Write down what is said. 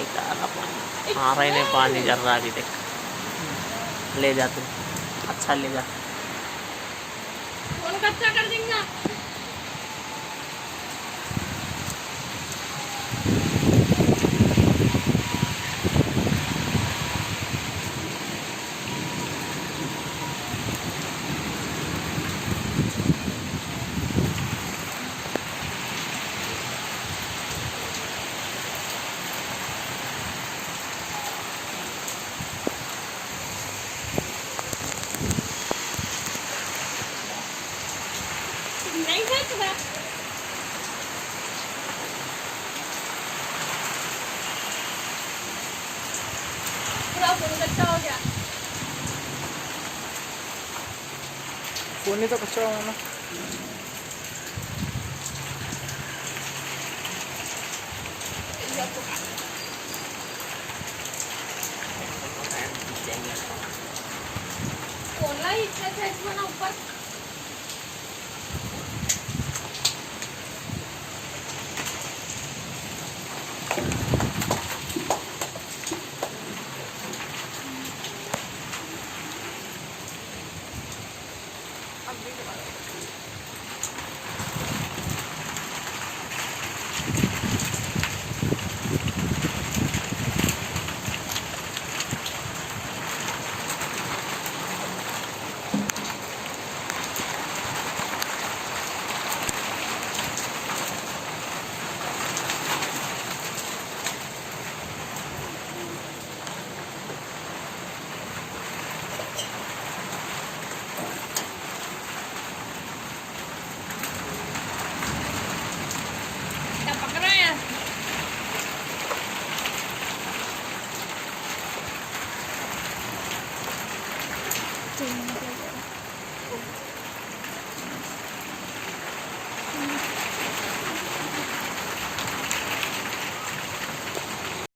निकाला पानी, आ रहे ने पानी जल रहा अभी तक। ले जा तू, अच्छा ले जा। कौन कच्चा कर देंगे? नहीं है पूरा फोन कच्चा हो गया। फोन ही तो कच्चा हुआ ना। फोन ला इतना साइज बना ऊपर। क्या पक रहा है? Ding.